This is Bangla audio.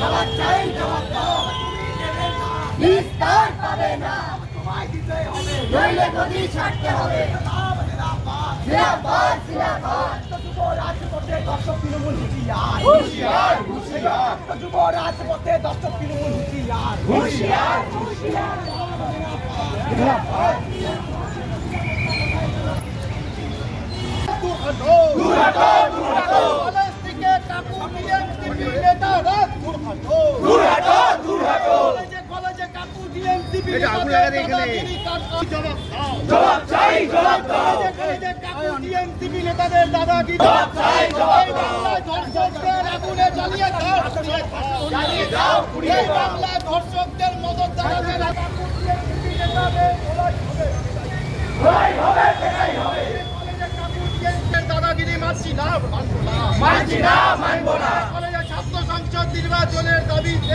জবাব চাই, জবাব দাও। নিস্তার পাবে না, নইলে গদি ছাড়তে হবে। জিন্দাবাদ, জিন্দাবাদ। যুব রাজপথে দর্শক তৃণমূল হুঁশিয়ার, হুঁশিয়ার, হুঁশিয়ার। যুব রাজপথে দর্শক তৃণমূল হুঁশিয়ার, হুঁশিয়ার, হুঁশিয়ার। দূর হটো, দূর হটো, দূর হটো। কলেজ থেকে কাকু টিএমসিপি নেতারা দূর হটো, দূর হটো, দূর হটো। কলেজে কাকু টিএমসিপি জবাব দাও। জবাব চাই, জবাব দাও। কলেজে কাকু টিএমসিপি নেতাদের দাদাগিরি জবাব চাই, জবাব দাও। ধর্ষকদের আগুনে জ্বালিয়ে দাও, জ্বালিয়ে দাও, পুড়িয়ে এই দাও। বাংলায় ধর্ষকদের মদত দাঁড়াতে কাকু টিএমসিপি নেতাদের লড়াই হবে। লড়াই হবে, লড়াই হবে। কলেজে কাকু টিএমসিপির দাদাগিরি মানছি না, মানবো না। মানছি না, মানবো না। কলেজে ছাত্র সংসদ নির্বাচনের দাবিতে